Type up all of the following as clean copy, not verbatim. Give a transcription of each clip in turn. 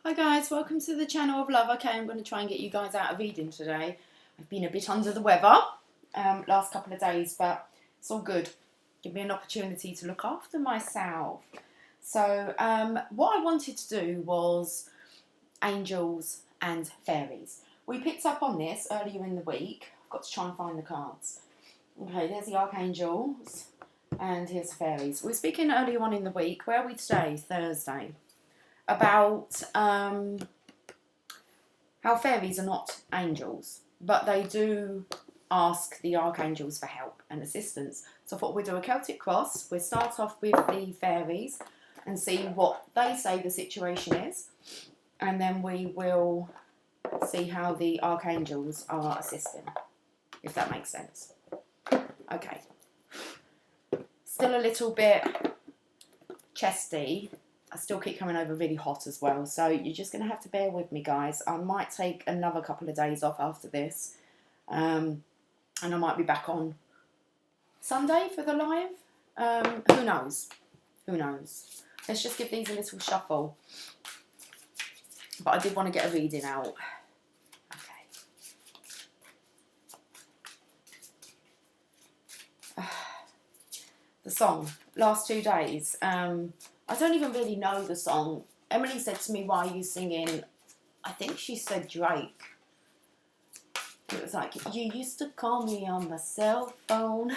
Hi guys, welcome to the channel of love. Okay, I'm going to try and get you guys out of Eden today. I've been a bit under the weather last couple of days, but it's all good. Give me an opportunity to look after myself. So what I wanted to do was angels and fairies. We picked up on this earlier in the week. I've got to try and find the cards. Okay, there's the archangels and here's the fairies. We were speaking earlier on in the week. Where are we today? Thursday. About how fairies are not angels, but they do ask the archangels for help and assistance. So I thought we'd do a Celtic Cross. We'll start off with the fairies and see what they say the situation is, and then we will see how the archangels are assisting, if that makes sense. Okay. Still a little bit chesty. I still keep coming over really hot as well, so you're just going to have to bear with me, guys. I might take another couple of days off after this, and I might be back on Sunday for the live. Who knows? Who knows? Let's just give these a little shuffle. But I did want to get a reading out. Okay. The song, last 2 days. I don't even really know the song. Emily said to me, why are you singing? I think she said Drake. It was like, you used to call me on my cell phone.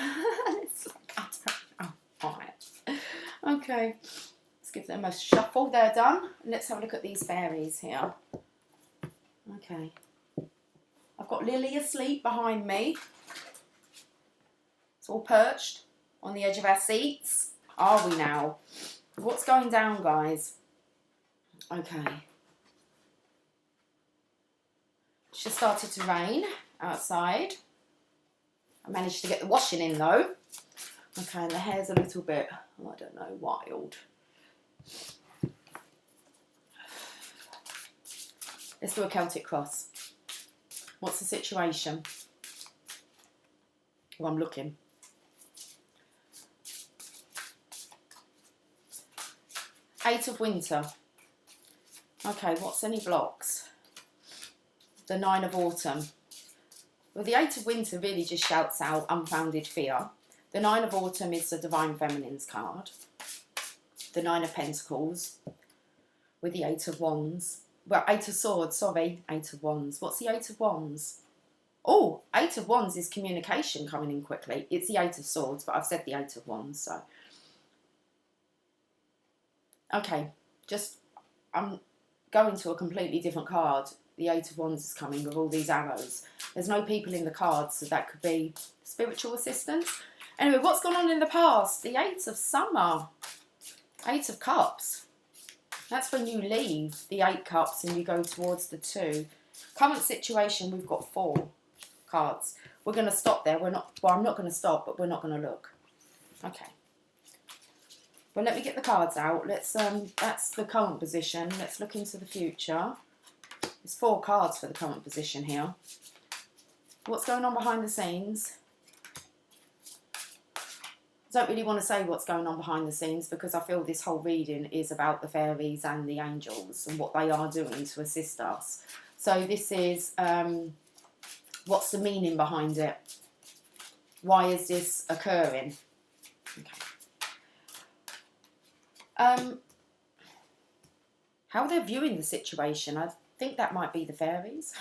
It's like, I don't know. Alright. Okay. Let's give them a shuffle. They're done. Let's have a look at these fairies here. Okay. I've got Lily asleep behind me. It's all perched on the edge of our seats. Are we now? What's going down, guys? Okay. It's just started to rain outside. I managed to get the washing in though. Okay, and the hair's a little bit, I don't know, wild. Let's do a Celtic Cross. What's the situation? Well, I'm looking. Eight of Winter. Okay, what's any blocks? The Nine of Autumn. Well, the Eight of Winter really just shouts out unfounded fear. The Nine of Autumn is the Divine Feminine's card. The Nine of Pentacles with the Eight of Wands. Well, Eight of Swords, sorry. Eight of Wands. What's the Eight of Wands? Oh, Eight of Wands is communication coming in quickly. It's the Eight of Swords, but I've said the Eight of Wands, so... Okay, I'm going to a completely different card. The Eight of Wands is coming with all these arrows. There's no people in the cards, so that could be spiritual assistance. Anyway, what's gone on in the past? The Eight of Summer. Eight of Cups. That's when you leave the 8 cups and you go towards the 2. Current situation, we've got 4 cards. We're going to stop there. Well, I'm not going to stop, but we're not going to look. Okay. Well, let me get the cards out. Let's that's the current position. Let's look into the future. There's 4 cards for the current position here. What's going on behind the scenes? I don't really want to say what's going on behind the scenes because I feel this whole reading is about the fairies and the angels and what they are doing to assist us. So this is what's the meaning behind it? Why is this occurring? Okay. How they're viewing the situation, I think that might be the fairies.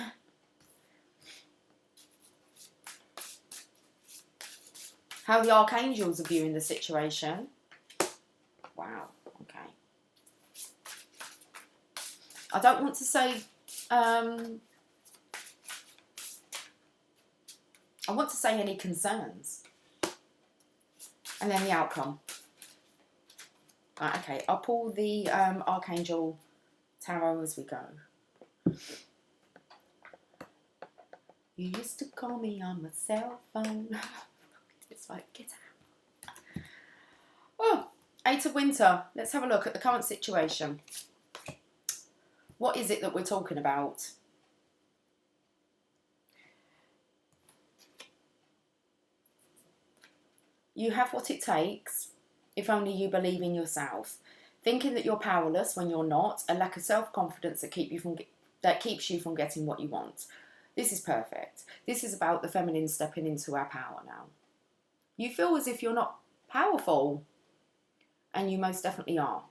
How the archangels are viewing the situation. Wow, okay. I don't want to say, I want to say any concerns. And then the outcome. Right, okay, I'll pull the Archangel Tarot as we go. You used to call me on my cell phone. It's like, get out. Oh, Eight of Winter. Let's have a look at the current situation. What is it that we're talking about? You have what it takes if only you believe in yourself. thinking that you're powerless when you're not, a lack of self-confidence that keeps you from getting what you want. This is perfect. This is about the feminine stepping into our power now. You feel as if you're not powerful, and you most definitely are.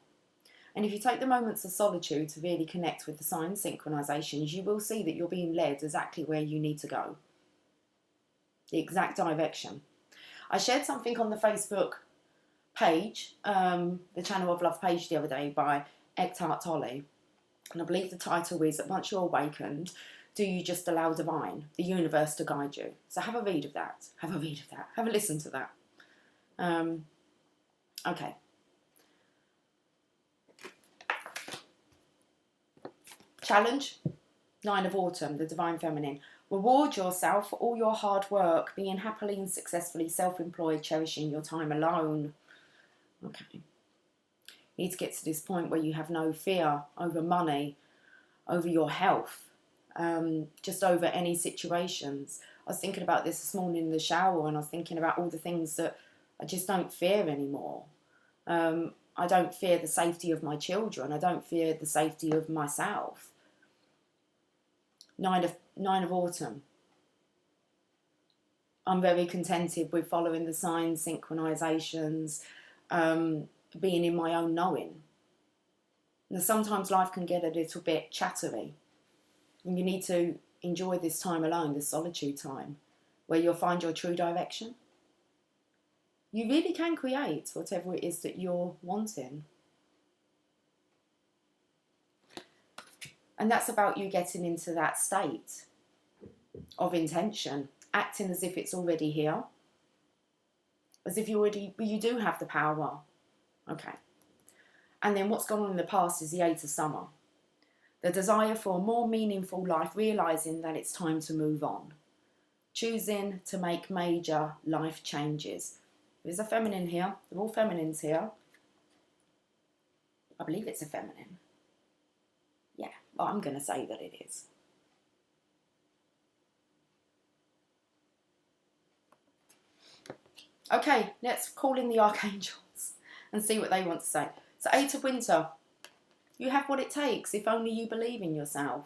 And if you take the moments of solitude to really connect with the sign synchronizations, you will see that you're being led exactly where you need to go. The exact direction. I shared something on the Facebook page, the Channel of Love page the other day by Eckhart Tolle. And I believe the title is that once you're awakened, do you just allow divine, the universe, to guide you? So have a read of that. Have a read of that. Have a listen to that. Okay. Challenge, 9 of Autumn, the Divine Feminine. Reward yourself for all your hard work, being happily and successfully self-employed, cherishing your time alone. Okay. You need to get to this point where you have no fear over money, over your health, just over any situations. I was thinking about this morning in the shower, and I was thinking about all the things that I just don't fear anymore. I don't fear the safety of my children. I don't fear the safety of myself. 9 of Autumn. I'm very contented with following the signs, synchronizations, being in my own knowing. Now, sometimes life can get a little bit chattery, and you need to enjoy this time alone, this solitude time, where you'll find your true direction. You really can create whatever it is that you're wanting. And that's about you getting into that state of intention, acting as if it's already here, as if you do have the power. Okay. And then what's gone on in the past is the 8 of Summer. The desire for a more meaningful life, realising that it's time to move on. Choosing to make major life changes. There's a feminine here. They're all feminines here. I believe it's a feminine. Yeah, well, I'm going to say that it is. Okay, let's call in the Archangels and see what they want to say. So 8 of Winter. You have what it takes if only you believe in yourself.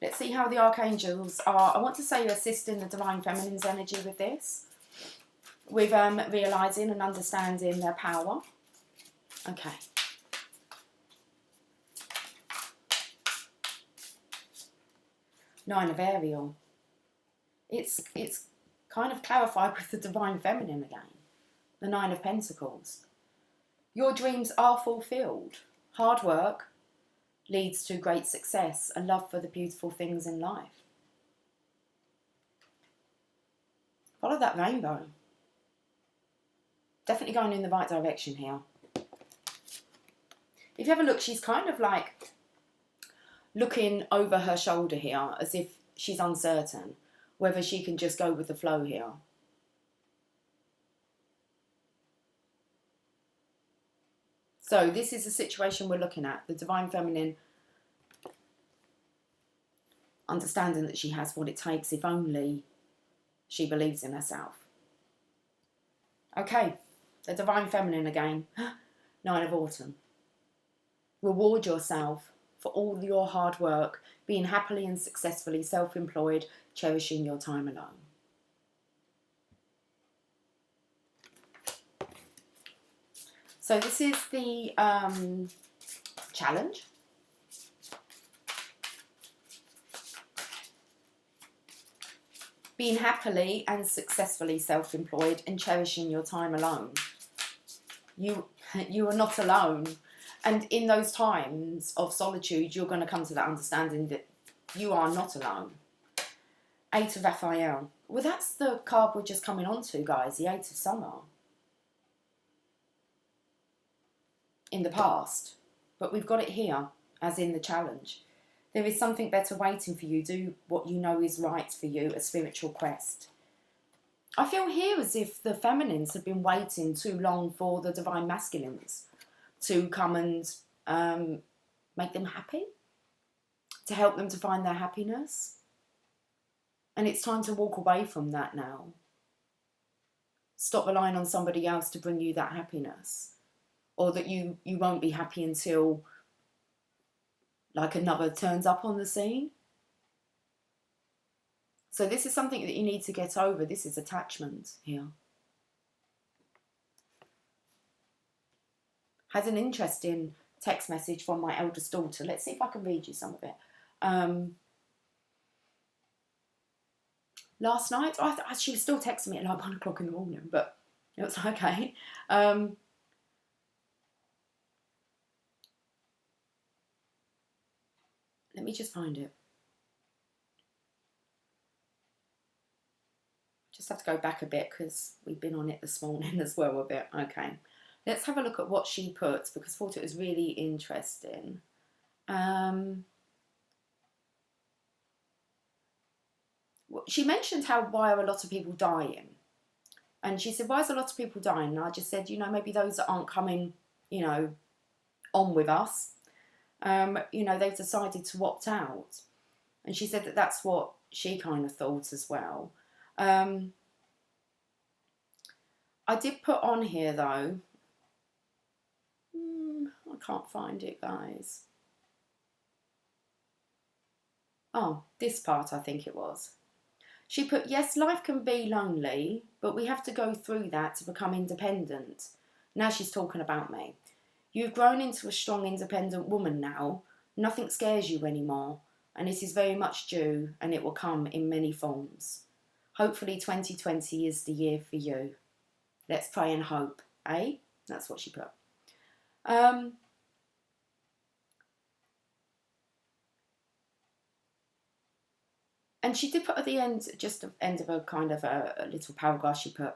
Let's see how the Archangels are. I want to say assisting the Divine Feminine's energy with this. With realising and understanding their power. Okay. Nine of Ariel. It's kind of clarified with the Divine Feminine again. The 9 of Pentacles. Your dreams are fulfilled. Hard work leads to great success, a love for the beautiful things in life. Follow that rainbow. Definitely going in the right direction here. If you have a look, she's kind of like looking over her shoulder here as if she's uncertain whether she can just go with the flow here. So this is the situation we're looking at. The Divine Feminine understanding that she has what it takes if only she believes in herself. Okay, the Divine Feminine again. 9 of Autumn. Reward yourself for all your hard work, being happily and successfully self-employed, cherishing your time alone. So this is the challenge. Being happily and successfully self-employed and cherishing your time alone. You are not alone. And in those times of solitude, you're going to come to that understanding that you are not alone. 8 of Raphael. Well, that's the card we're just coming on to, guys. The 8 of Summer. In the past. But we've got it here, as in the challenge. There is something better waiting for you. Do what you know is right for you, a spiritual quest. I feel here as if the feminines have been waiting too long for the divine masculines to come and make them happy, to help them to find their happiness. And it's time to walk away from that now. stop relying on somebody else to bring you that happiness, or that you won't be happy until like another turns up on the scene. So this is something that you need to get over. This is attachment here. Had an interesting text message from my eldest daughter. Let's see if I can read you some of it. Last night, she was still texting me at like 1 o'clock in the morning, but it was okay. Let me just find it. Just have to go back a bit because we've been on it this morning as well a bit. Okay. Let's have a look at what she puts, because I thought it was really interesting. She mentioned why are a lot of people dying? And she said, why is a lot of people dying? And I just said, maybe those that aren't coming, on with us, they've decided to opt out. And she said that that's what she kind of thought as well. I did put on here, though, I can't find it, guys. Oh, this part, I think it was. She put, yes, life can be lonely, but we have to go through that to become independent. Now she's talking about me. You've grown into a strong, independent woman now. Nothing scares you anymore, and it is very much due, and it will come in many forms. Hopefully 2020 is the year for you. Let's pray and hope, eh? That's what she put. And she did put at the end, just the end of a kind of a little paragraph, she put,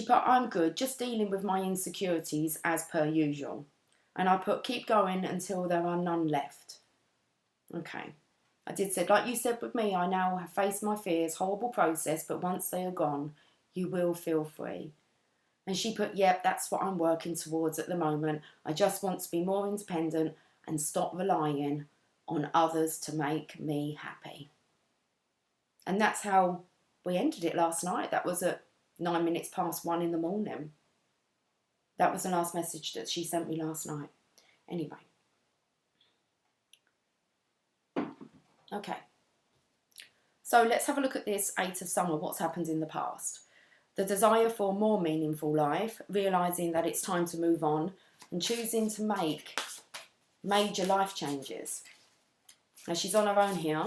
I'm good, just dealing with my insecurities as per usual. And I put, keep going until there are none left. Okay. I did say, like you said with me, I now have faced my fears, horrible process, but once they are gone, you will feel free. And she put, yep, that's what I'm working towards at the moment. I just want to be more independent and stop relying on others to make me happy. And that's how we ended it last night. That was at 9 minutes past 1 in the morning. That was the last message that she sent me last night. Anyway. Okay. So let's have a look at this 8 of summer, what's happened in the past. The desire for a more meaningful life, realising that it's time to move on, and choosing to make major life changes. Now she's on her own here.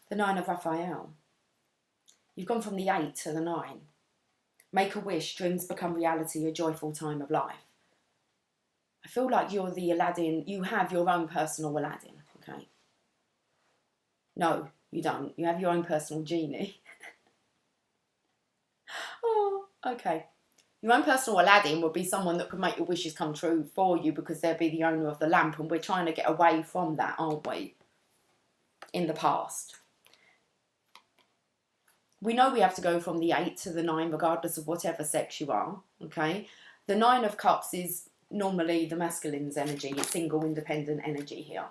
The 9 of Raphael. You've gone from the 8 to the 9. Make a wish, dreams become reality, a joyful time of life. I feel like you're the Aladdin, you have your own personal Aladdin, okay? No, you don't. You have your own personal genie. Oh, okay. Your own personal Aladdin would be someone that could make your wishes come true for you because they'd be the owner of the lamp, and we're trying to get away from that, aren't we? In the past. We know we have to go from the 8 to the 9 regardless of whatever sex you are, okay? The 9 of Cups is normally the masculine's energy, it's single, independent energy here.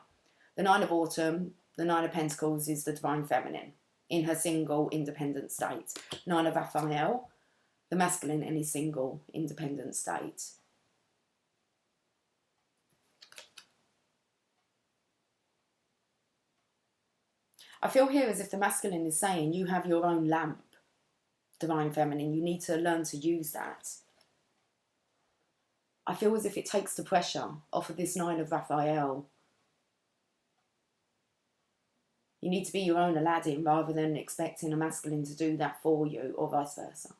The 9 of Autumn, the 9 of Pentacles is the divine feminine in her single, independent state. 9 of Raphael, the masculine in his single, independent state. I feel here as if the masculine is saying you have your own lamp, divine feminine. You need to learn to use that. I feel as if it takes the pressure off of this 9 of Raphael. You need to be your own Aladdin rather than expecting a masculine to do that for you, or vice versa.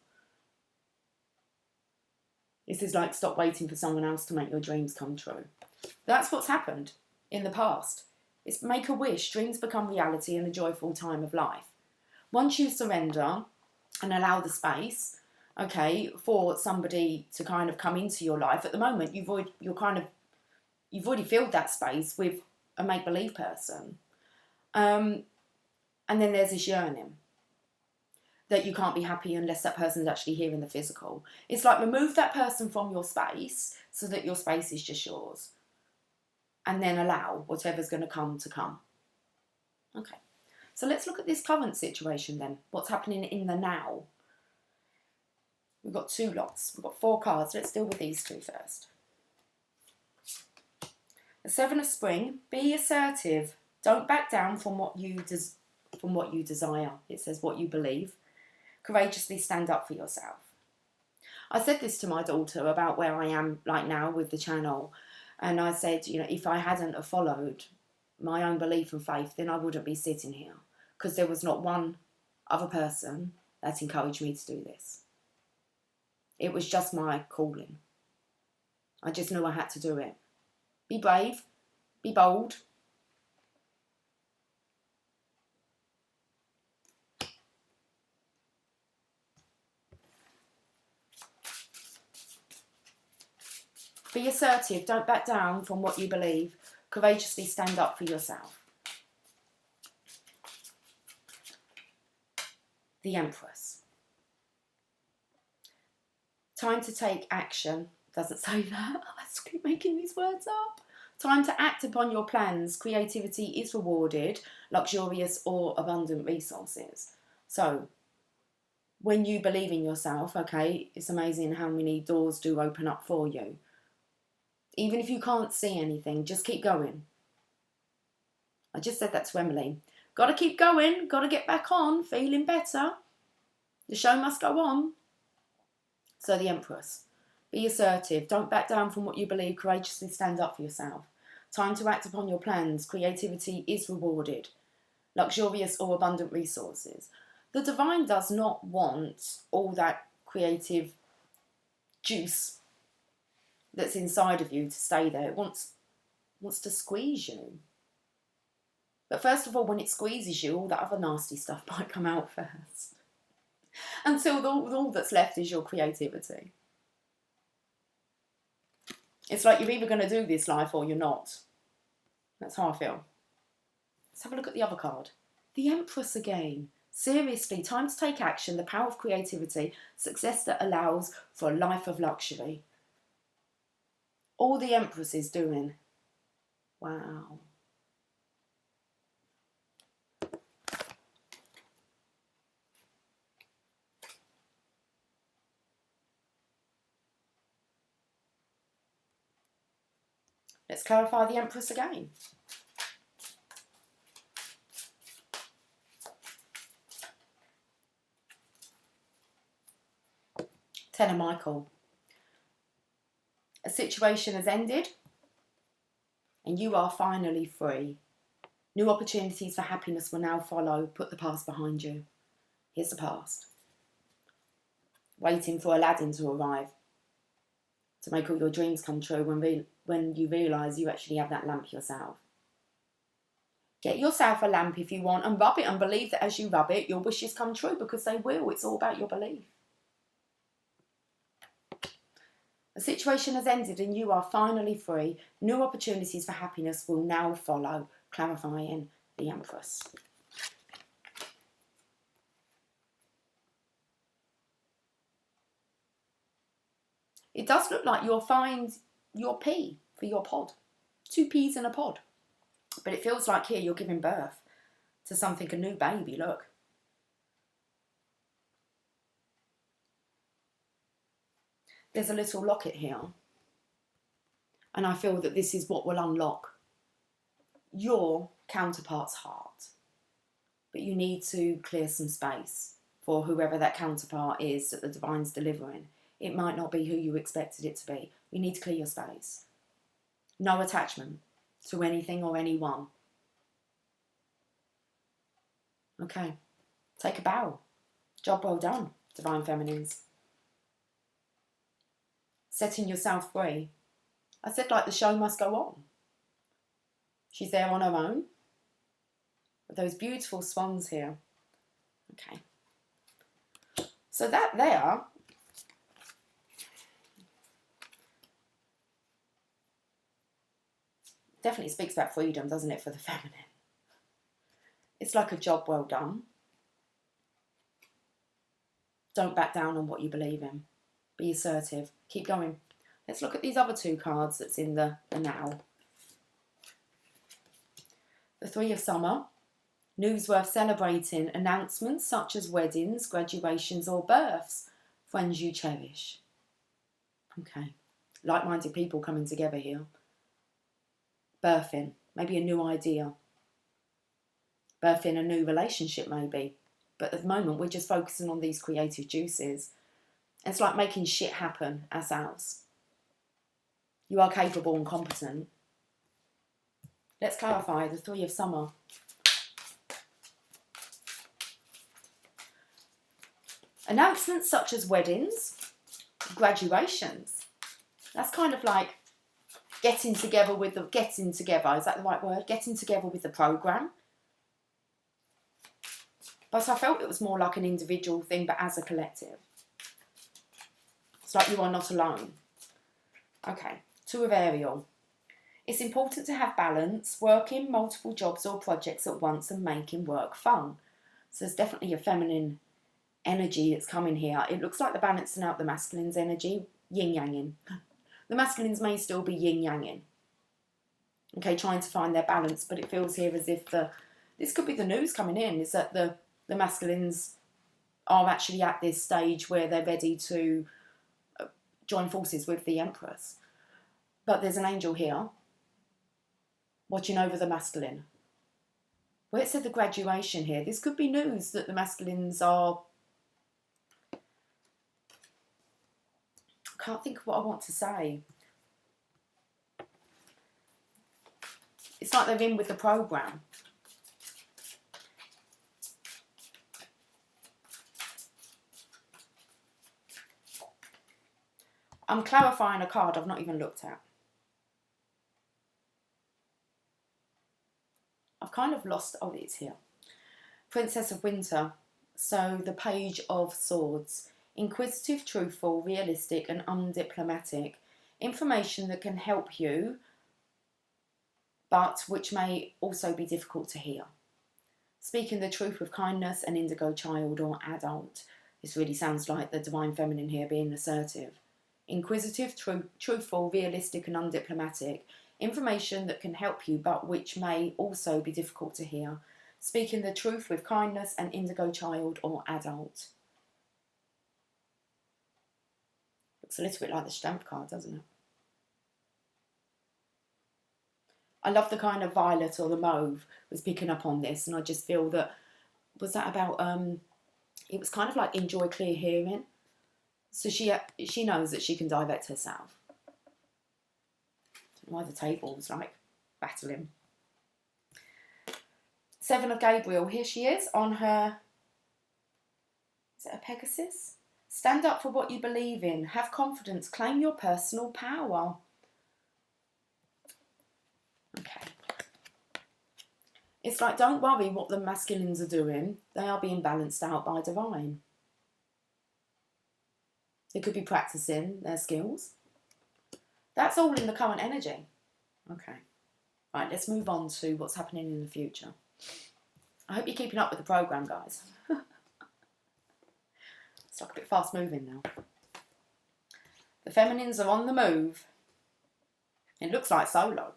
This is like stop waiting for someone else to make your dreams come true. That's what's happened in the past. It's make a wish, dreams become reality in a joyful time of life. Once you surrender and allow the space, okay, for somebody to kind of come into your life, at the moment you've already filled that space with a make-believe person. And then there's this yearning that you can't be happy unless that person's actually here in the physical. It's like remove that person from your space so that your space is just yours. and then allow whatever's going to come to come. Okay, so let's look at this current situation then. What's happening in the now? We've got 2 lots. We've got 4 cards. Let's deal with these 2 first. The 7 of Spring. Be assertive. Don't back down from what you desire. It says what you believe. Courageously stand up for yourself. I said this to my daughter about where I am like now with the channel. And I said, you know, if I hadn't have followed my own belief and faith, then I wouldn't be sitting here. Because there was not one other person that encouraged me to do this. It was just my calling. I just knew I had to do it. Be brave. Be bold. Be assertive. Don't back down from what you believe. Courageously stand up for yourself. The Empress. Time to take action. Doesn't say that. I keep making these words up. Time to act upon your plans. Creativity is rewarded. Luxurious or abundant resources. So, when you believe in yourself, okay, it's amazing how many doors do open up for you. Even if you can't see anything, just keep going. I just said that to Emily. Got to keep going. Got to get back on. Feeling better. The show must go on. So the Empress. Be assertive. Don't back down from what you believe. Courageously stand up for yourself. Time to act upon your plans. Creativity is rewarded. Luxurious or abundant resources. The divine does not want all that creative juice that's inside of you to stay there. It wants to squeeze you. But first of all, when it squeezes you, all that other nasty stuff might come out first. Until all that's left is your creativity. It's like you're either going to do this life or you're not. That's how I feel. Let's have a look at the other card. The Empress again. Seriously, time to take action, the power of creativity, success that allows for a life of luxury. All the Empress is doing. Wow. Let's clarify the Empress again. Ten of Michael. A situation has ended and you are finally free. New opportunities for happiness will now follow. Put the past behind you. Here's the past. Waiting for Aladdin to arrive to make all your dreams come true when you realise you actually have that lamp yourself. Get yourself a lamp if you want and rub it and believe that as you rub it, your wishes come true because they will. It's all about your belief. A situation has ended and you are finally free. New opportunities for happiness will now follow. Clarifying the Empress. It does look like you'll find your pea for your pod. 2 peas in a pod. But it feels like here you're giving birth to something, a new baby, look. There's a little locket here. And I feel that this is what will unlock your counterpart's heart. But you need to clear some space for whoever that counterpart is that the divine's delivering. It might not be who you expected it to be. You need to clear your space. No attachment to anything or anyone. Okay. Take a bow. Job well done, Divine Feminines. Setting yourself free. I said like the show must go on. She's there on her own. With those beautiful swans here. Okay. So that there definitely speaks about freedom, doesn't it, for the feminine? It's like a job well done. Don't back down on what you believe in. Be assertive. Keep going. Let's look at these other 2 cards that's in the now. The Three of Summer. News worth celebrating. Announcements such as weddings, graduations or births. Friends you cherish. Okay. Like-minded people coming together here. Birthing. Maybe a new idea. Birthing a new relationship maybe. But at the moment we're just focusing on these creative juices. It's like making shit happen ourselves. You are capable and competent. Let's clarify the Three of Summer. Announcements such as weddings, graduations. That's kind of like getting together, is that the right word? Getting together with the programme. But I felt it was more like an individual thing, but as a collective. It's like you are not alone. Okay, Two of Ariel. It's important to have balance, working multiple jobs or projects at once and making work fun. So there's definitely a feminine energy that's coming here. It looks like they're balancing out the masculine's energy, yin-yanging. The masculines may still be yin-yanging. Okay, trying to find their balance, but it feels here as if this could be the news coming in, is that the masculines are actually at this stage where they're ready to join forces with the Empress. But there's an angel here watching over the masculine. Where it said the graduation here, this could be news that the masculines are... I can't think of what I want to say. It's like they're in with the programme. I'm clarifying a card I've not even looked at. I've kind of lost... Oh, it's here. Princess of Winter. So the Page of Swords. Inquisitive, truthful, realistic and undiplomatic. Information that can help you, but which may also be difficult to hear. Speaking the truth with kindness, an indigo child or adult. This really sounds like the divine feminine here being assertive. Inquisitive, truthful, realistic and undiplomatic. Information that can help you but which may also be difficult to hear. Speaking the truth with kindness, an indigo child or adult. Looks a little bit like the Strength card, doesn't it? I love the kind of violet or the mauve was picking up on this, and I just feel that, was that about, it was kind of like enjoy clear hearing. So she knows that she can direct herself. I don't know why the table's like battling. Seven of Gabriel, here she is on her, is it a Pegasus? Stand up for what you believe in. Have confidence. Claim your personal power. Okay. It's like, don't worry what the masculines are doing. They are being balanced out by divine. They could be practicing their skills. That's all in the current energy. Okay. Right, let's move on to what's happening in the future. I hope you're keeping up with the programme, guys. It's like a bit fast moving now. The feminines are on the move. It looks like solo.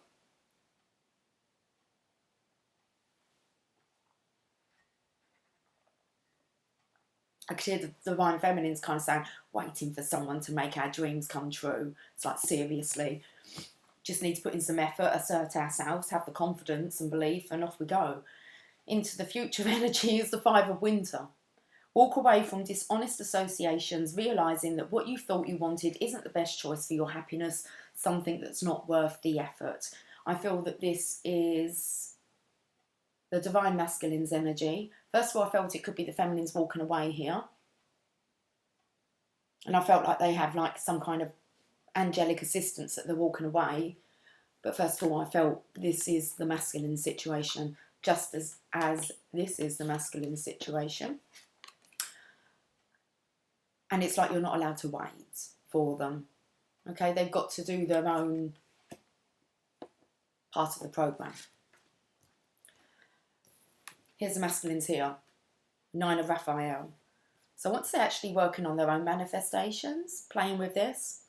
I could hear the divine feminines kind of saying, waiting for someone to make our dreams come true. It's like, seriously. Just need to put in some effort, assert ourselves, have the confidence and belief, and off we go. Into the future energy is the Five of Winter. Walk away from dishonest associations, realising that what you thought you wanted isn't the best choice for your happiness, something that's not worth the effort. I feel that this is the divine masculine's energy. First of all, I felt it could be the feminines walking away here. And I felt like they have like some kind of angelic assistance that they're walking away. But first of all, I felt this is the masculine situation, just as this is the masculine situation. And it's like you're not allowed to wait for them. Okay, they've got to do their own part of the programme. Here's the masculines here. Nine of Raphael. So once they're actually working on their own manifestations, playing with this,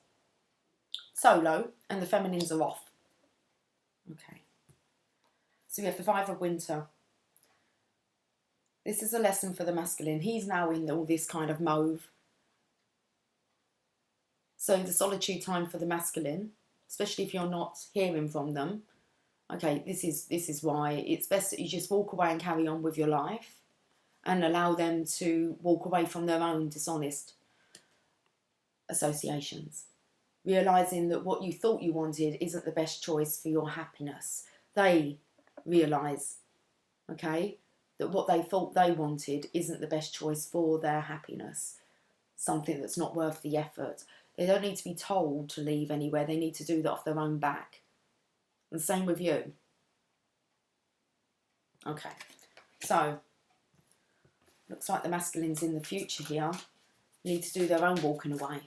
solo, and the feminines are off. Okay. So we have the Five of Winter. This is a lesson for the masculine. He's now in all this kind of mauve. So the solitude time for the masculine, especially if you're not hearing from them. Okay, this is why it's best that you just walk away and carry on with your life and allow them to walk away from their own dishonest associations. Realising that what you thought you wanted isn't the best choice for your happiness. They realise, okay, that what they thought they wanted isn't the best choice for their happiness. Something that's not worth the effort. They don't need to be told to leave anywhere. They need to do that off their own back. And same with you. Okay, so looks like the masculines in the future here need to do their own walking away.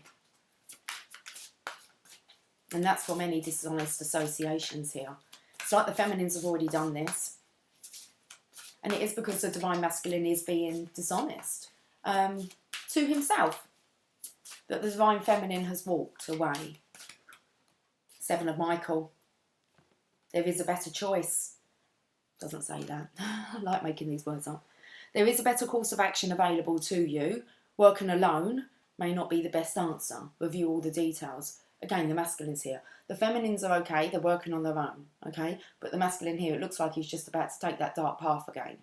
And that's from any dishonest associations here. It's like the feminines have already done this. And it is because the divine masculine is being dishonest to himself. That the divine feminine has walked away. Seven of Michael. There is a better choice. Doesn't say that. I like making these words up. There is a better course of action available to you. Working alone may not be the best answer. Review all the details. Again, the masculines here. The feminines are okay. They're working on their own. Okay? But the masculine here, it looks like he's just about to take that dark path again.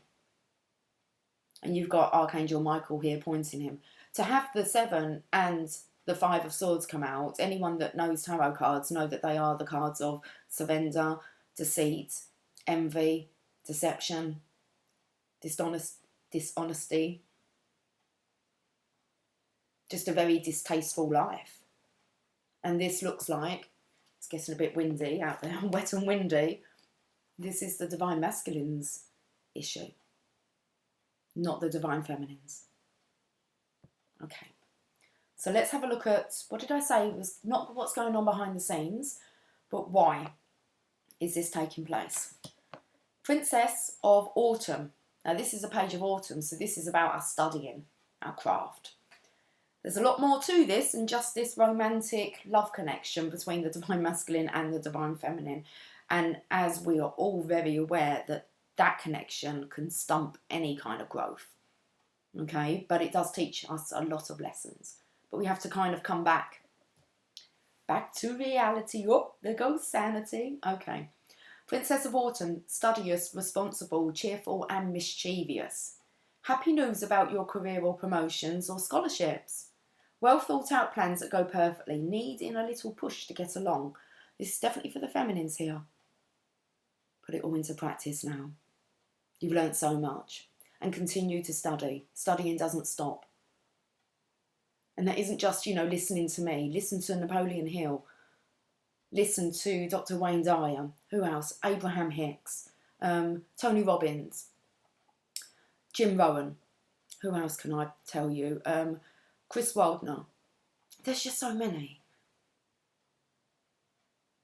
And you've got Archangel Michael here pointing him. To have the 7 and the 5 of Swords come out, anyone that knows tarot cards know that they are the cards of surrender, deceit, envy, deception, dishonesty. Just a very distasteful life. And this looks like, it's getting a bit windy out there, wet and windy. This is the divine masculine's issue, not the divine feminines. Okay, so let's have a look at, what did I say was not what's going on behind the scenes, but why is this taking place? Princess of Autumn. Now this is a page of autumn, so this is about us studying our craft. There's a lot more to this than just this romantic love connection between the divine masculine and the divine feminine. And as we are all very aware that that connection can stump any kind of growth. Okay, but it does teach us a lot of lessons. But we have to kind of come back to reality. Oh, there goes sanity. Okay. Princess of Autumn, studious, responsible, cheerful and mischievous. Happy news about your career or promotions or scholarships. Well thought out plans that go perfectly. Needing a little push to get along. This is definitely for the feminines here. Put it all into practice now. You've learnt so much. And continue to study. Studying doesn't stop. And that isn't just, you know, listening to me. Listen to Napoleon Hill. Listen to Dr. Wayne Dyer. Who else? Abraham Hicks. Tony Robbins. Jim Rohn. Who else can I tell you? Chris Waldner. There's just so many.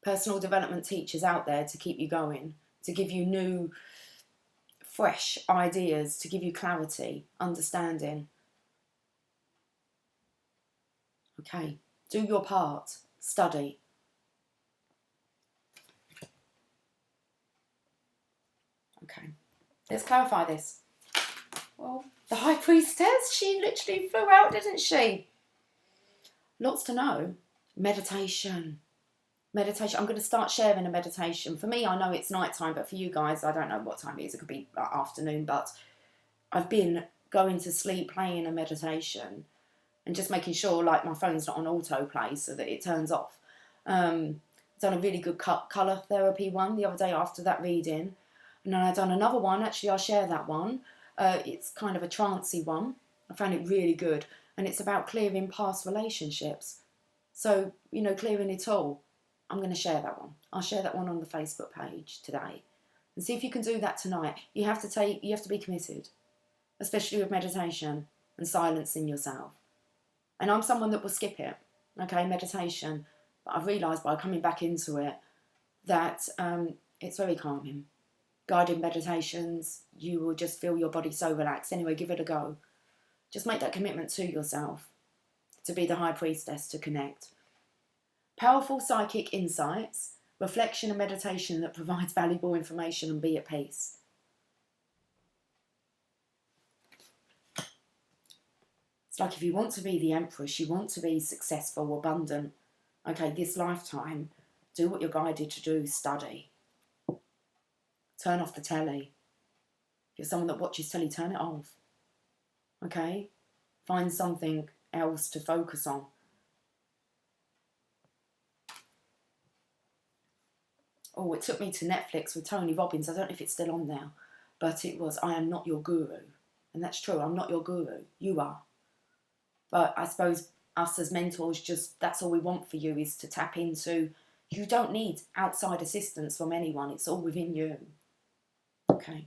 Personal development teachers out there to keep you going. To give you new, fresh ideas. To give you clarity, understanding. Okay. Do your part. Study. Okay. Let's clarify this. Well, the High Priestess, she literally flew out, didn't she? Lots to know. Meditation. Meditation. I'm going to start sharing a meditation. For me, I know it's nighttime, but for you guys, I don't know what time it is. It could be afternoon, but I've been going to sleep playing a meditation and just making sure like my phone's not on autoplay so that it turns off. Done a really good colour therapy one the other day after that reading. And then I've done another one. Actually, I'll share that one. It's kind of a trancey one. I found it really good. And it's about clearing past relationships. So, you know, clearing it all. I'm going to share that one. I'll share that one on the Facebook page today. And see if you can do that tonight. You have to be committed. Especially with meditation and silencing yourself. And I'm someone that will skip it. Okay, meditation. But I've realised by coming back into it that it's very calming. Guided meditations, you will just feel your body so relaxed. Anyway, give it a go. Just make that commitment to yourself to be the High Priestess, to connect. Powerful psychic insights, reflection and meditation that provides valuable information, and be at peace. It's like if you want to be the Empress, you want to be successful, abundant, okay, this lifetime, do what you're guided to do, study. Turn off the telly. If you're someone that watches telly, turn it off. Okay? Find something else to focus on. Oh, it took me to Netflix with Tony Robbins. I don't know if it's still on there, but it was, I am not your guru. And that's true, I'm not your guru. You are. But I suppose us as mentors, just that's all we want for you, is to tap into, you don't need outside assistance from anyone. It's all within you. Okay.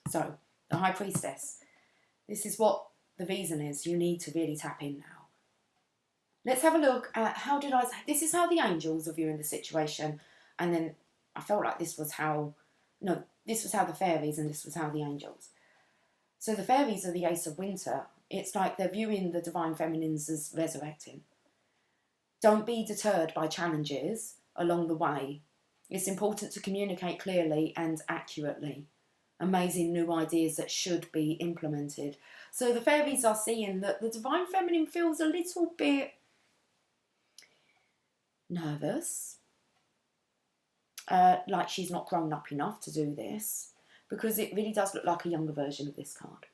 So, the High Priestess. This is what the reason is. You need to really tap in now. Let's have a look at this is how the angels are viewing the situation. And then I felt like this was how the fairies, and this was how the angels. So the fairies are the Ace of Winter. It's like they're viewing the divine feminines as resurrecting. Don't be deterred by challenges along the way. It's important to communicate clearly and accurately. Amazing new ideas that should be implemented. So the fairies are seeing that the divine feminine feels a little bit nervous. Like she's not grown up enough to do this, because it really does look like a younger version of this card.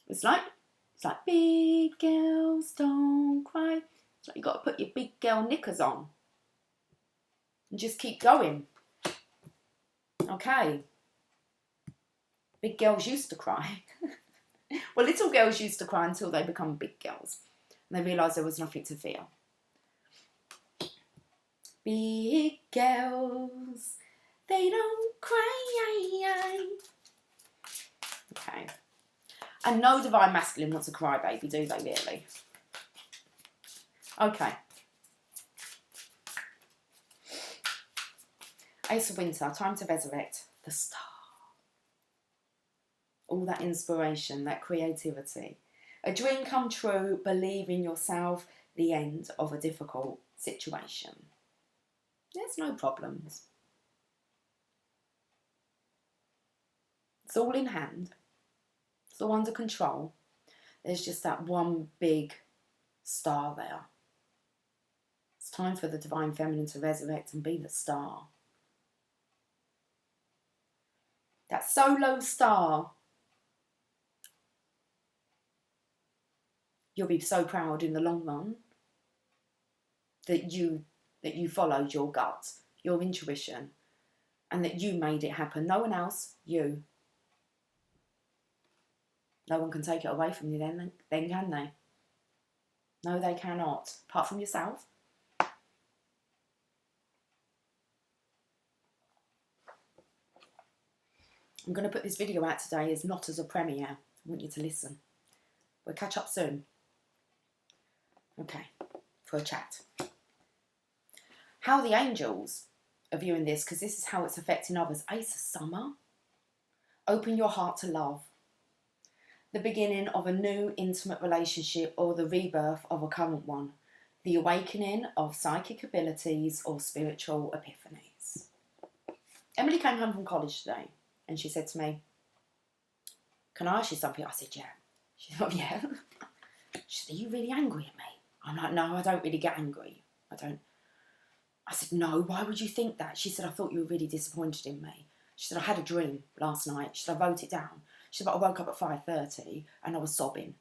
It's like big girls don't cry. It's like you've got to put your big girl knickers on and just keep going. Okay. Big girls used to cry. Well, little girls used to cry until they become big girls and they realised there was nothing to fear. Big girls, they don't cry. Okay. And no divine masculine wants a crybaby, do they really? Okay. Ace of Winter, time to resurrect the star. All that inspiration, that creativity. A dream come true, believe in yourself, the end of a difficult situation. There's no problems. It's all in hand. It's all under control. There's just that one big star there. It's time for the divine feminine to resurrect and be the star. That solo star. You'll be so proud in the long run that you followed your gut, your intuition, and that you made it happen. No one else, you. No one can take it away from you then can they? No, they cannot, apart from yourself. I'm going to put this video out today as not as a premiere. I want you to listen. We'll catch up soon. Okay, for a chat. How the angels are viewing this, because this is how it's affecting others. Ace of Summer. Open your heart to love. The beginning of a new intimate relationship or the rebirth of a current one. The awakening of psychic abilities or spiritual epiphanies. Emily came home from college today and she said to me, "Can I ask you something?" I said, "Yeah." She said, "Oh, yeah." She said, "Are you really angry at me?" I'm like, "No, I don't really get angry. I don't." I said, "No, why would you think that?" She said, "I thought you were really disappointed in me." She said, "I had a dream last night." She said, "I wrote it down." She said, "But I woke up at 5:30 and I was sobbing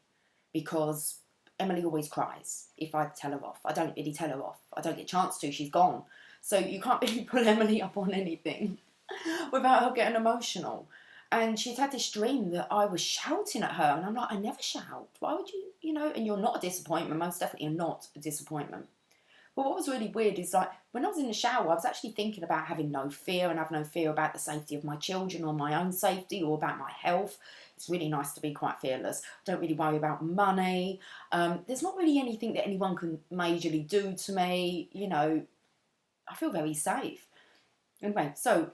because Emily always cries if I tell her off. I don't really tell her off. I don't get a chance to. She's gone. So you can't really pull Emily up on anything without her getting emotional." And she'd had this dream that I was shouting at her. And I'm like, "I never shout. Why would you, and you're not a disappointment. Most definitely you're not a disappointment." But what was really weird is, like, when I was in the shower, I was actually thinking about having no fear and have no fear about the safety of my children or my own safety or about my health. It's really nice to be quite fearless. I don't really worry about money. There's not really anything that anyone can majorly do to me. I feel very safe. Anyway, so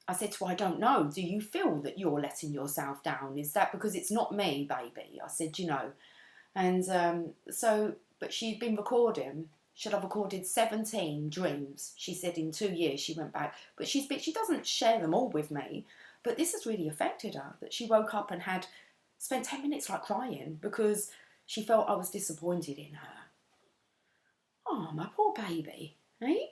I said to her, "I don't know. Do you feel that you're letting yourself down? Is that because it's not me, baby?" I said, And but she'd been recording should have recorded 17 dreams. She said in 2 years she went back. But she doesn't share them all with me. But this has really affected her, that she woke up and had spent 10 minutes like crying because she felt I was disappointed in her. Oh, my poor baby. Eh?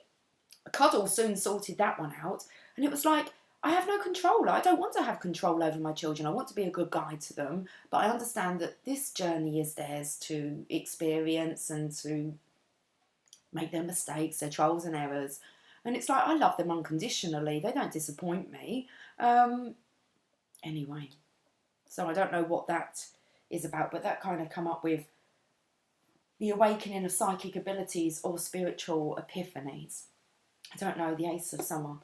A cuddle soon sorted that one out. And it was like, I have no control. I don't want to have control over my children. I want to be a good guide to them. But I understand that this journey is theirs to experience and to make their mistakes, their trials and errors. And it's like, I love them unconditionally. They don't disappoint me. Anyway, so I don't know what that is about, but that kind of come up with the awakening of psychic abilities or spiritual epiphanies. I don't know, the Ace of Summer.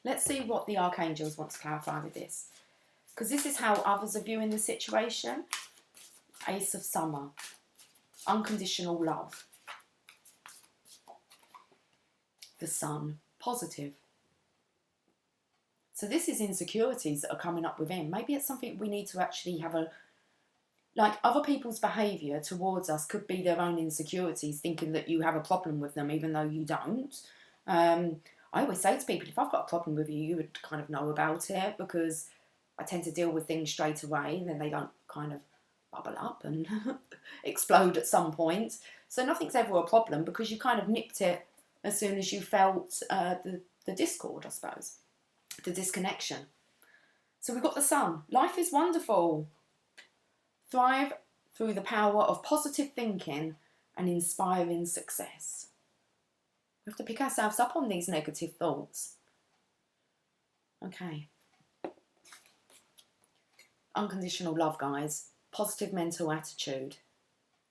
Let's see what the Archangels want to clarify with this. Because this is how others are viewing the situation. Ace of Summer. Unconditional love. The Sun. Positive. So this is insecurities that are coming up within. Maybe it's something we need to actually have a... Like, other people's behaviour towards us could be their own insecurities, thinking that you have a problem with them, even though you don't. I always say to people, if I've got a problem with you, you would kind of know about it, because I tend to deal with things straight away, and then they don't kind of bubble up and explode at some point. So nothing's ever a problem, because you kind of nipped it as soon as you felt the discord, I suppose, the disconnection. So we've got the Sun. Life is wonderful. Thrive through the power of positive thinking and inspiring success. We have to pick ourselves up on these negative thoughts. Okay. Unconditional love, guys. Positive mental attitude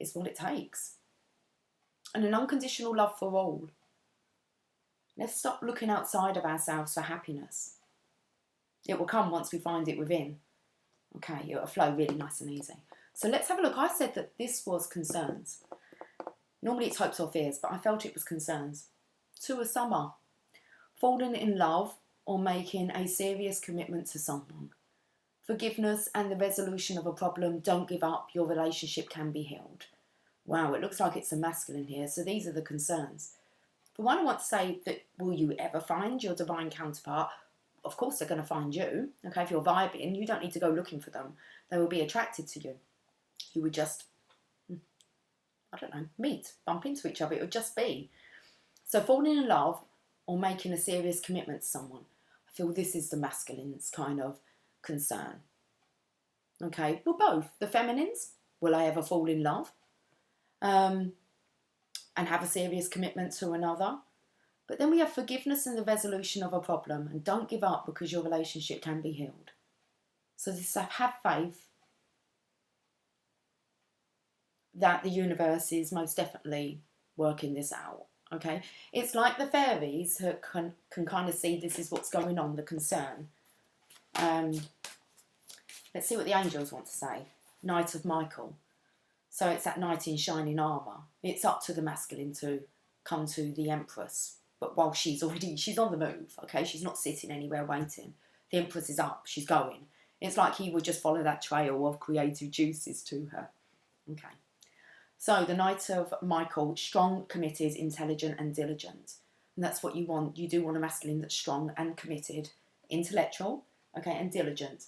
is what it takes. And an unconditional love for all. Let's stop looking outside of ourselves for happiness. It will come once we find it within. Okay, it'll flow really nice and easy. So let's have a look. I said that this was concerns. Normally it's hopes or fears, but I felt it was concerns. Two of Summer. Falling in love or making a serious commitment to someone. Forgiveness and the resolution of a problem. Don't give up. Your relationship can be healed. Wow, it looks like it's a masculine here. So these are the concerns. For one, I want to say that, will you ever find your divine counterpart? Of course they're going to find you. Okay, if you're vibing, you don't need to go looking for them. They will be attracted to you. You would just, I don't know, meet, bump into each other. It would just be. So falling in love or making a serious commitment to someone. I feel this is the masculine's kind of concern. Okay, well, both. The feminines, will I ever fall in love? And have a serious commitment to another? But then we have forgiveness and the resolution of a problem, and don't give up because your relationship can be healed. So this, have faith that the universe is most definitely working this out. Okay, it's like the fairies who can kind of see this is what's going on, the concern. Let's see what the angels want to say. Knight of Michael. So it's that knight in shining armour. It's up to the masculine to come to the Empress. But while she's on the move, okay? She's not sitting anywhere waiting. The Empress is up, she's going. It's like he would just follow that trail of creative juices to her. Okay. So the Knight of Michael, strong, committed, intelligent and diligent. And that's what you want. You do want a masculine that's strong and committed, intellectual, okay, and diligent.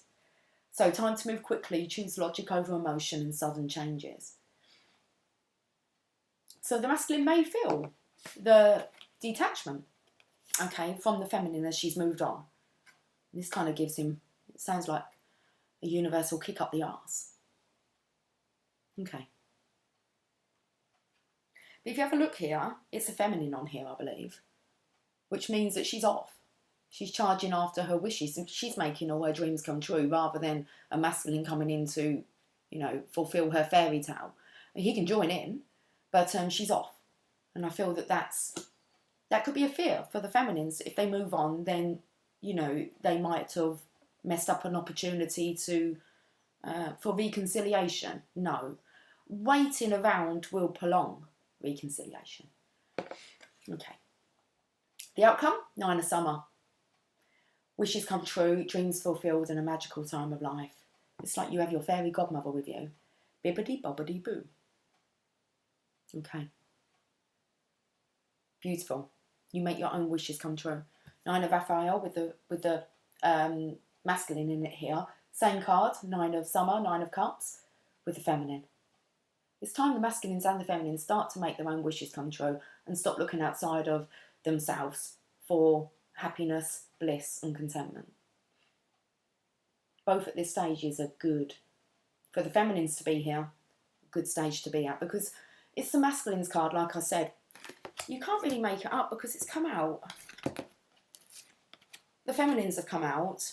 So time to move quickly, choose logic over emotion and sudden changes. So the masculine may feel the detachment, okay, from the feminine as she's moved on. This kind of gives him, it sounds like a universal kick up the arse. Okay. But if you have a look here, it's a feminine on here, I believe, which means that she's off. She's charging after her wishes, and she's making all her dreams come true rather than a masculine coming in to, you know, fulfill her fairy tale. He can join in, but she's off. And I feel that that could be a fear for the feminines. If they move on, then, you know, they might have messed up an opportunity to for reconciliation. No. Waiting around will prolong reconciliation. Okay. The outcome, 9 of Summer. wishes come true, dreams fulfilled, and a magical time of life. It's like you have your fairy godmother with you. Bibbidi bobbidi boo. Okay. Beautiful. You make your own wishes come true. 9 of Raphael with the masculine in it here. Same card, 9 of Summer, 9 of Cups with the feminine. It's time the masculines and the feminines start to make their own wishes come true and stop looking outside of themselves for happiness, bliss and contentment. Both at this stage is a good, for the feminines to be here, a good stage to be at, because it's the masculines card, like I said. You can't really make it up because it's come out. The feminines have come out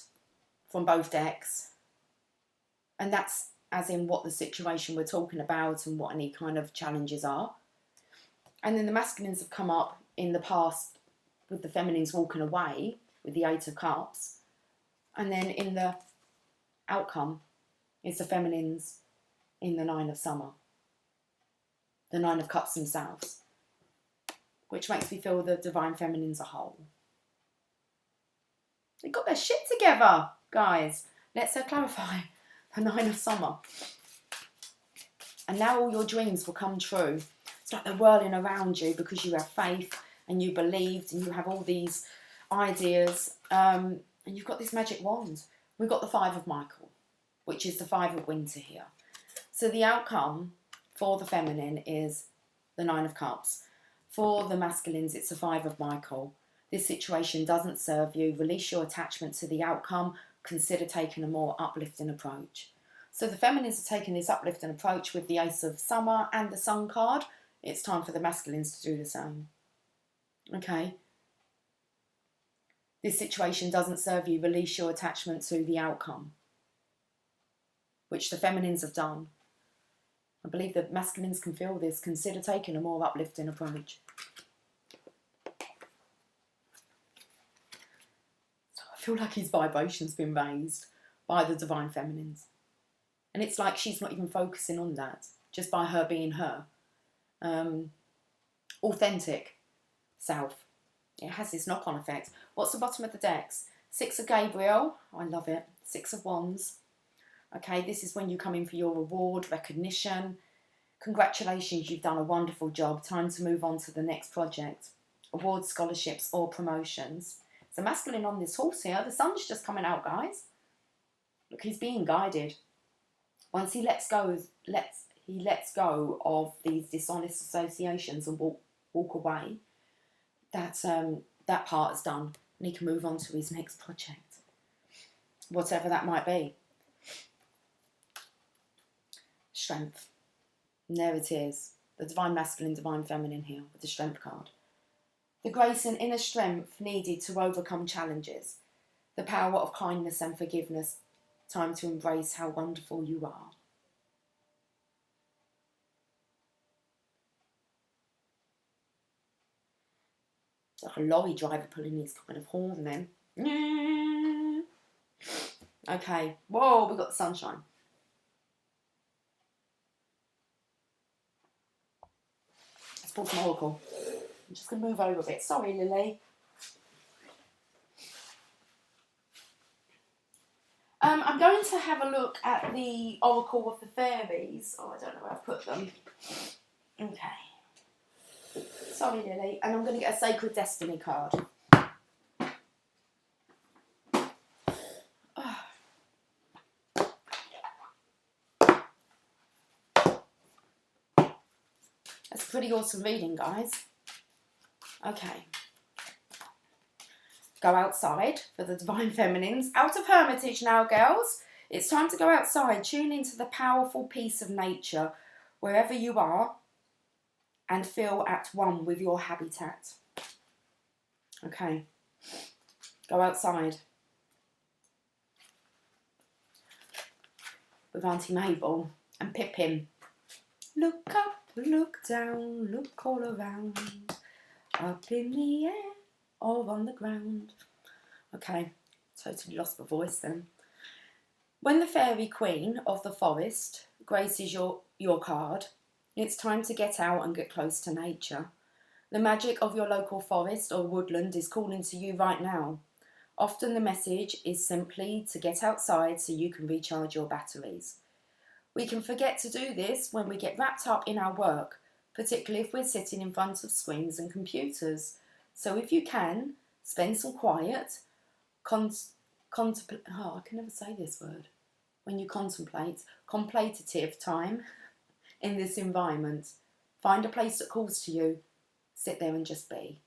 from both decks, and that's as in what the situation we're talking about and what any kind of challenges are. And then the masculines have come up in the past with the feminines walking away with the 8 of Cups. And then in the outcome, it's the feminines in the 9 of Summer. The 9 of Cups themselves. Which makes me feel the divine feminines a whole. They got their shit together, guys. Let's clarify. The 9 of Summer. And now all your dreams will come true. It's like they're whirling around you because you have faith and you believed and you have all these ideas. And you've got this magic wand. We've got the 5 of Michael, which is the 5 of Winter here. So the outcome for the feminine is the 9 of Cups. For the masculines, it's the 5 of Michael. This situation doesn't serve you. Release your attachment to the outcome. Consider taking a more uplifting approach. So the feminines are taking this uplifting approach with the Ace of Summer and the Sun card. It's time for the masculines to do the same. Okay. This situation doesn't serve you. Release your attachment to the outcome, which the feminines have done. I believe that masculines can feel this. Consider taking a more uplifting approach. I feel like his vibration's been raised by the divine feminines. And it's like she's not even focusing on that, just by her being her. Authentic self. It has this knock-on effect. What's the bottom of the decks? 6 of Gabriel. I love it. 6 of Wands. Okay, this is when you come in for your reward, recognition. Congratulations, you've done a wonderful job. Time to move on to the next project. Awards, scholarships or promotions. So masculine on this horse here. The sun's just coming out, guys. Look, he's being guided. Once he lets go of these dishonest associations and walk away, that part is done. And he can move on to his next project. Whatever that might be. Strength. And there it is. The divine masculine, divine feminine here with the strength card. The grace and inner strength needed to overcome challenges. The power of kindness and forgiveness. Time to embrace how wonderful you are. It's like a lorry driver pulling his kind of horn then. Okay. Whoa, we've got the sunshine. Let's pull some oracle. I'm just going to move over a bit. Sorry, Lily. I'm going to have a look at the Oracle of the Fairies. Oh, I don't know where I've put them. Okay. Sorry, Lily. And I'm going to get a Sacred Destiny card. Oh. That's a pretty awesome reading, guys. Okay. Go outside for the divine feminines. Out of hermitage now, girls. It's time to go outside. Tune into the powerful peace of nature wherever you are and feel at one with your habitat. Okay. Go outside. With Auntie Mabel and Pippin. Look up, look down, look all around. Up in the air. Or on the ground. Okay, totally lost my voice then. When the fairy queen of the forest graces your card, it's time to get out and get close to nature. The magic of your local forest or woodland is calling to you right now. Often the message is simply to get outside so you can recharge your batteries. We can forget to do this when we get wrapped up in our work, particularly if we're sitting in front of screens and computers. So if you can, spend some quiet, contemplate, oh, I can never say this word, when you contemplative time in this environment. Find a place that calls to you, sit there and just be.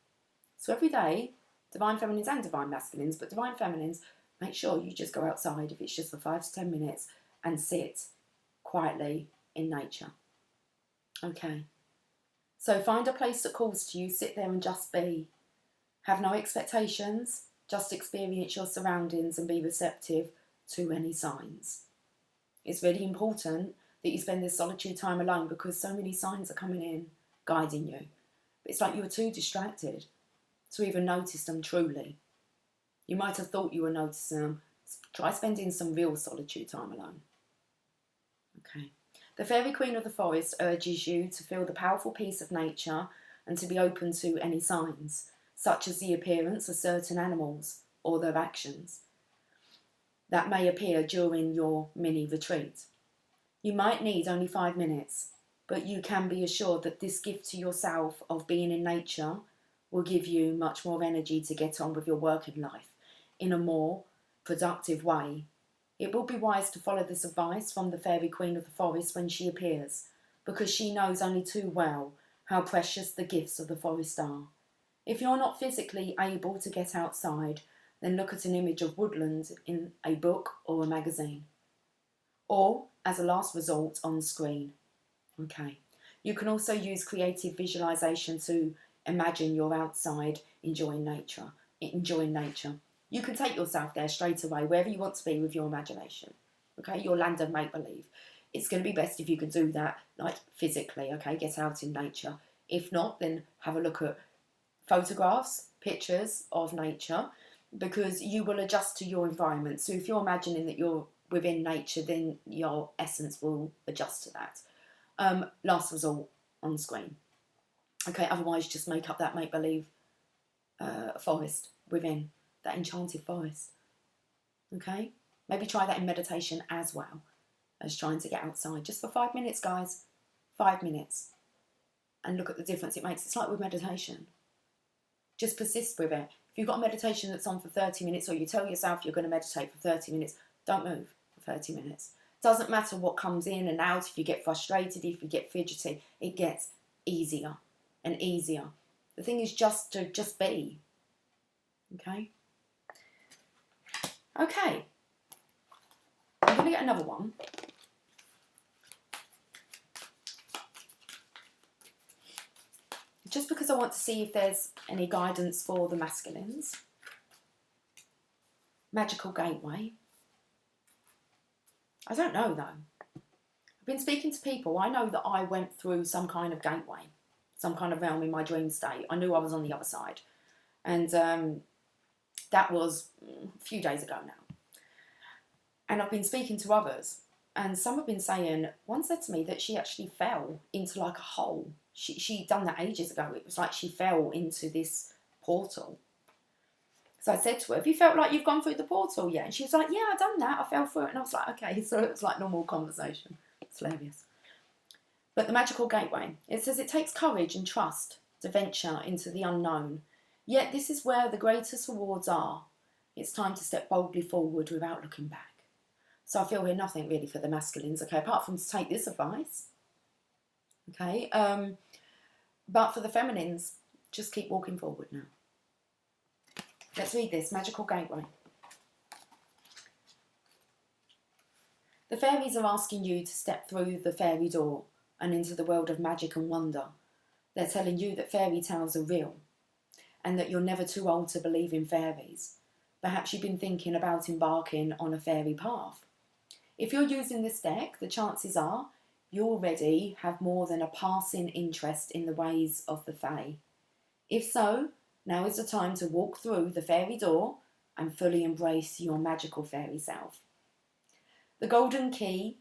So every day, divine feminines and divine masculines, but divine feminines, make sure you just go outside if it's just for 5 to 10 minutes and sit quietly in nature. Okay. So find a place that calls to you, sit there and just be. Have no expectations, just experience your surroundings and be receptive to any signs. It's really important that you spend this solitude time alone because so many signs are coming in, guiding you. But it's like you were too distracted to even notice them truly. You might have thought you were noticing them. Try spending some real solitude time alone. Okay. The Fairy Queen of the Forest urges you to feel the powerful peace of nature and to be open to any signs, such as the appearance of certain animals or their actions that may appear during your mini retreat. You might need only 5 minutes, but you can be assured that this gift to yourself of being in nature will give you much more energy to get on with your working life in a more productive way. It will be wise to follow this advice from the Fairy Queen of the Forest when she appears, because she knows only too well how precious the gifts of the forest are. If you're not physically able to get outside, then look at an image of woodland in a book or a magazine, or as a last resort on screen. Okay. You can also use creative visualization to imagine you're outside enjoying nature. You can take yourself there straight away, wherever you want to be with your imagination. Okay, your land of make-believe. It's going to be best if you can do that, like physically, okay, get out in nature. If not, then have a look at photographs, pictures of nature, because you will adjust to your environment. So if you're imagining that you're within nature, then your essence will adjust to that. Last resort on screen. Okay, otherwise just make up that make-believe forest within, that enchanted forest. Okay, maybe try that in meditation as well as trying to get outside. Just for 5 minutes, guys. 5 minutes. And look at the difference it makes. It's like with meditation. Just persist with it. If you've got a meditation that's on for 30 minutes, or you tell yourself you're going to meditate for 30 minutes, don't move for 30 minutes. Doesn't matter what comes in and out. If you get frustrated, if you get fidgety, it gets easier and easier. The thing is just to be. Okay? Okay. I'm going to get another one. Just because I want to see if there's any guidance for the masculines. Magical Gateway. I don't know though. I've been speaking to people. I know that I went through some kind of gateway, some kind of realm in my dream state. I knew I was on the other side. And that was a few days ago now. And I've been speaking to others. And some have been saying, one said to me that she actually fell into like a hole. She'd done that ages ago. It was like she fell into this portal. So I said to her, have you felt like you've gone through the portal yet? And she was like, yeah, I've done that. I fell through it. And I was like, okay. So it was like normal conversation. It's hilarious. But the Magical Gateway, it says it takes courage and trust to venture into the unknown. Yet this is where the greatest rewards are. It's time to step boldly forward without looking back. So I feel we're nothing really for the masculines, okay, apart from to take this advice. Okay, but for the feminines, just keep walking forward now. Let's read this, Magical Gateway. The fairies are asking you to step through the fairy door and into the world of magic and wonder. They're telling you that fairy tales are real and that you're never too old to believe in fairies. Perhaps you've been thinking about embarking on a fairy path. If you're using this deck, the chances are you already have more than a passing interest in the ways of the fae. If so, now is the time to walk through the fairy door and fully embrace your magical fairy self. The golden key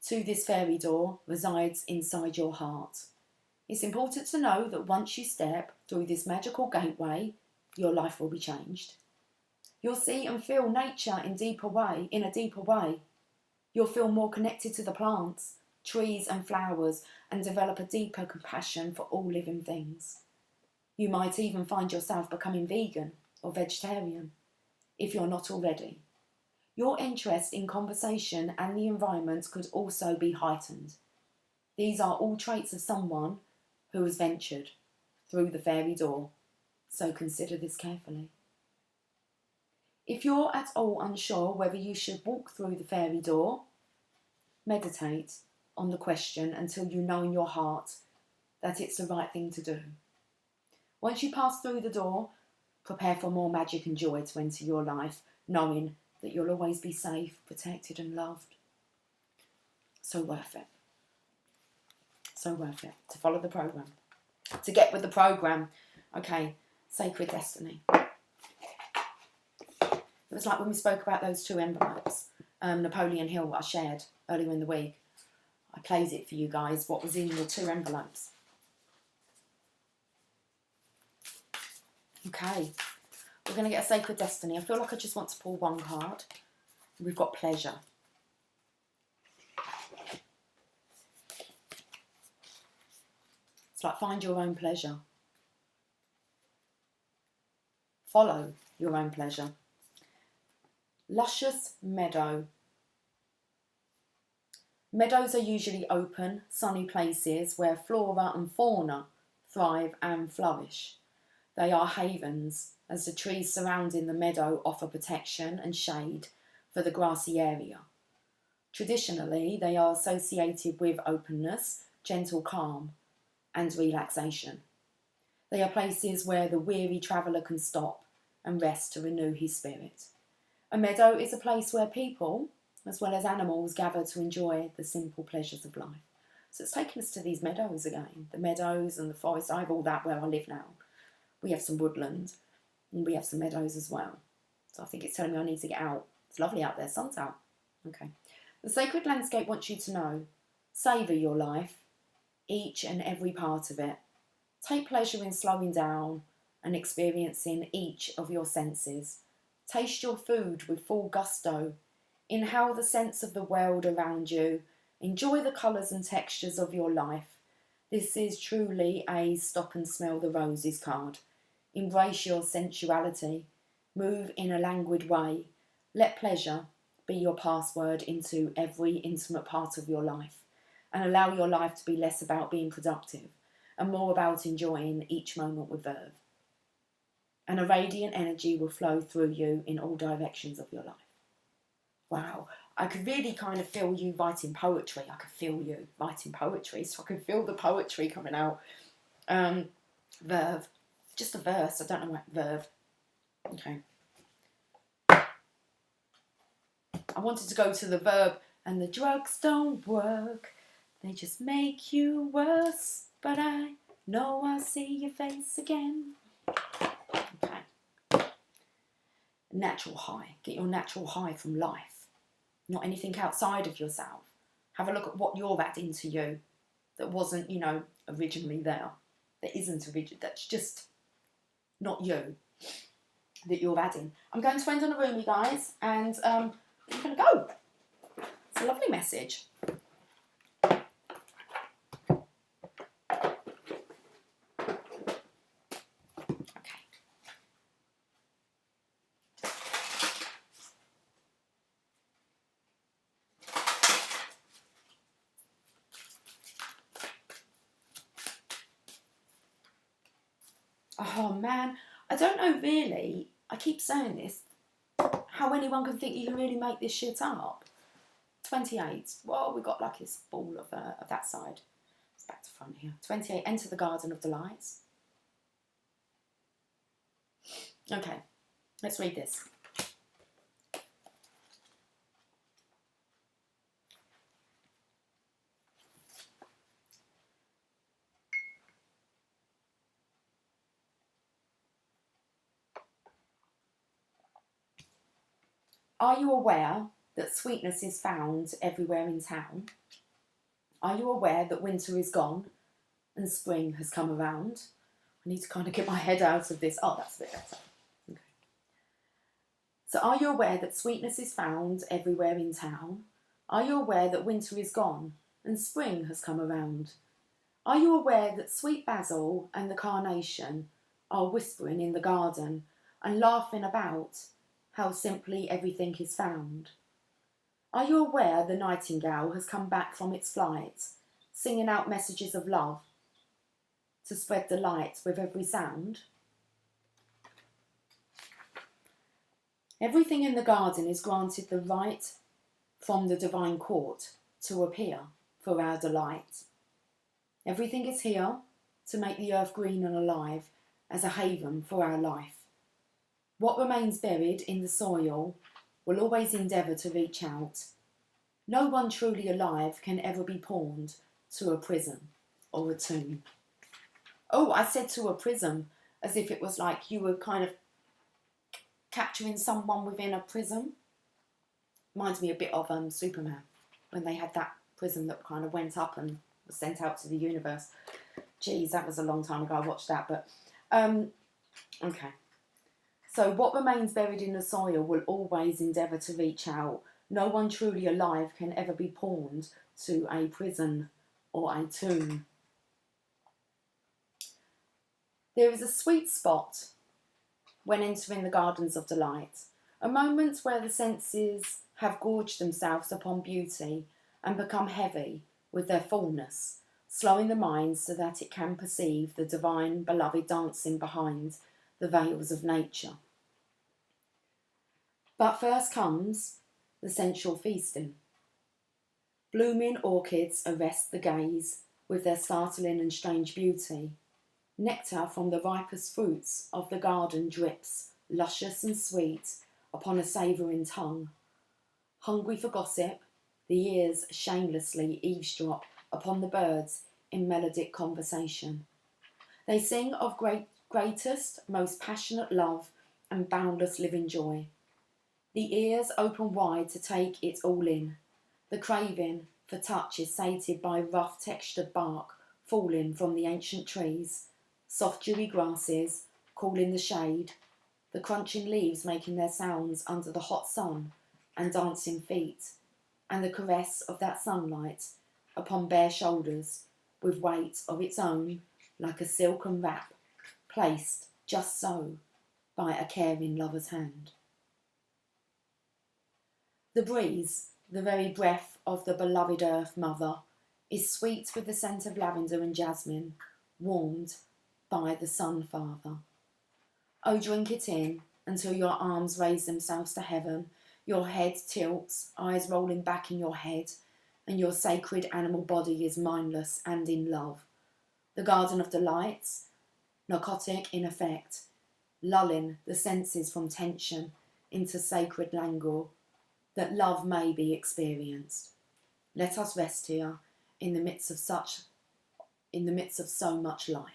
to this fairy door resides inside your heart. It's important to know that once you step through this magical gateway, your life will be changed. You'll see and feel nature in a deeper way. You'll feel more connected to the plants, trees and flowers, and develop a deeper compassion for all living things. You might even find yourself becoming vegan or vegetarian, if you're not already. Your interest in conversation and the environment could also be heightened. These are all traits of someone who has ventured through the fairy door, so consider this carefully. If you're at all unsure whether you should walk through the fairy door, meditate on the question until you know in your heart that it's the right thing to do. Once you pass through the door, prepare for more magic and joy to enter your life, knowing that you'll always be safe, protected and loved. So worth it. So worth it to follow the program. To get with the program. Okay, Sacred Destiny. It was like when we spoke about those 2 envelopes, Napoleon Hill, I shared earlier in the week. I played it for you guys, what was in the 2 envelopes. Okay, we're going to get a Sacred Destiny. I feel like I just want to pull 1 card. We've got pleasure. It's like find your own pleasure. Follow your own pleasure. Luscious meadow. Meadows are usually open, sunny places where flora and fauna thrive and flourish. They are havens, as the trees surrounding the meadow offer protection and shade for the grassy area. Traditionally, they are associated with openness, gentle calm, and relaxation. They are places where the weary traveller can stop and rest to renew his spirit. A meadow is a place where people, as well as animals, gather to enjoy the simple pleasures of life. So it's taken us to these meadows again. The meadows and the forest. I have all that where I live now. We have some woodland and we have some meadows as well. So I think it's telling me I need to get out. It's lovely out there, sun's out. Okay. The sacred landscape wants you to know, savour your life, each and every part of it. Take pleasure in slowing down and experiencing each of your senses. Taste your food with full gusto. Inhale the sense of the world around you. Enjoy the colours and textures of your life. This is truly a stop and smell the roses card. Embrace your sensuality. Move in a languid way. Let pleasure be your password into every intimate part of your life. And allow your life to be less about being productive and more about enjoying each moment with verve. And a radiant energy will flow through you in all directions of your life. Wow, I could really kind of feel you writing poetry. I could feel you writing poetry, so I could feel the poetry coming out. Verve, just a verse, I don't know what verve. Okay. I wanted to go to the verb, and the drugs don't work. They just make you worse, but I know I'll see your face again. Okay. Natural high. Get your natural high from life. Not anything outside of yourself. Have a look at what you're adding to you that wasn't, originally there. That isn't original. That's just not you that you're adding. I'm going to end on a room, you guys, and I'm going to go. It's a lovely message. Oh man, I don't know really, I keep saying this, how anyone can think you can really make this shit up. 28, well, we got like this ball of that side. It's back to front here. 28, enter the garden of delights. Okay, let's read this. Are you aware that sweetness is found everywhere in town? Are you aware that winter is gone and spring has come around? I need to kind of get my head out of this. Oh, that's a bit better. Okay. So are you aware that sweetness is found everywhere in town? Are you aware that winter is gone and spring has come around? Are you aware that sweet basil and the carnation are whispering in the garden and laughing about how simply everything is found? Are you aware the nightingale has come back from its flight, singing out messages of love to spread the light with every sound? Everything in the garden is granted the right from the divine court to appear for our delight. Everything is here to make the earth green and alive as a haven for our life. What remains buried in the soil will always endeavour to reach out. No one truly alive can ever be pawned to a prison or a tomb. Oh, I said to a prism as if it was like you were kind of capturing someone within a prism. Reminds me a bit of Superman, when they had that prism that kind of went up and was sent out to the universe. Geez, that was a long time ago I watched that, but okay. So what remains buried in the soil will always endeavour to reach out. No one truly alive can ever be pawned to a prison or a tomb. There is a sweet spot when entering the gardens of delight, a moment where the senses have gorged themselves upon beauty and become heavy with their fullness, slowing the mind so that it can perceive the divine beloved dancing behind the veils of nature. But first comes the sensual feasting. Blooming orchids arrest the gaze with their startling and strange beauty. Nectar from the ripest fruits of the garden drips, luscious and sweet, upon a savouring tongue. Hungry for gossip, the ears shamelessly eavesdrop upon the birds in melodic conversation. They sing of greatest, most passionate love and boundless living joy. The ears open wide to take it all in. The craving for touch is sated by rough textured bark falling from the ancient trees, soft dewy grasses cooling the shade, the crunching leaves making their sounds under the hot sun and dancing feet, and the caress of that sunlight upon bare shoulders with weight of its own like a silken wrap placed just so by a caring lover's hand. The breeze, the very breath of the beloved earth mother, is sweet with the scent of lavender and jasmine, warmed by the sun father. Oh, drink it in until your arms raise themselves to heaven, your head tilts, eyes rolling back in your head, and your sacred animal body is mindless and in love. The garden of delights, narcotic in effect, lulling the senses from tension into sacred languor, that love may be experienced. Let us rest here in the midst of so much life,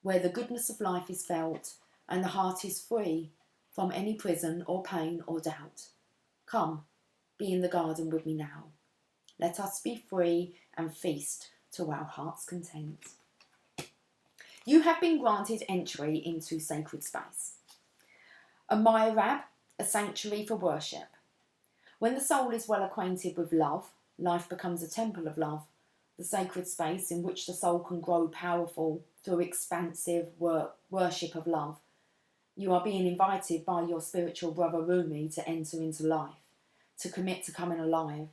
where the goodness of life is felt and the heart is free from any prison or pain or doubt. Come, be in the garden with me now. Let us be free and feast to our heart's content. You have been granted entry into sacred space. A mihrab, a sanctuary for worship. When the soul is well acquainted with love, life becomes a temple of love, the sacred space in which the soul can grow powerful through expansive worship of love. You are being invited by your spiritual brother Rumi to enter into life, to commit to coming alive,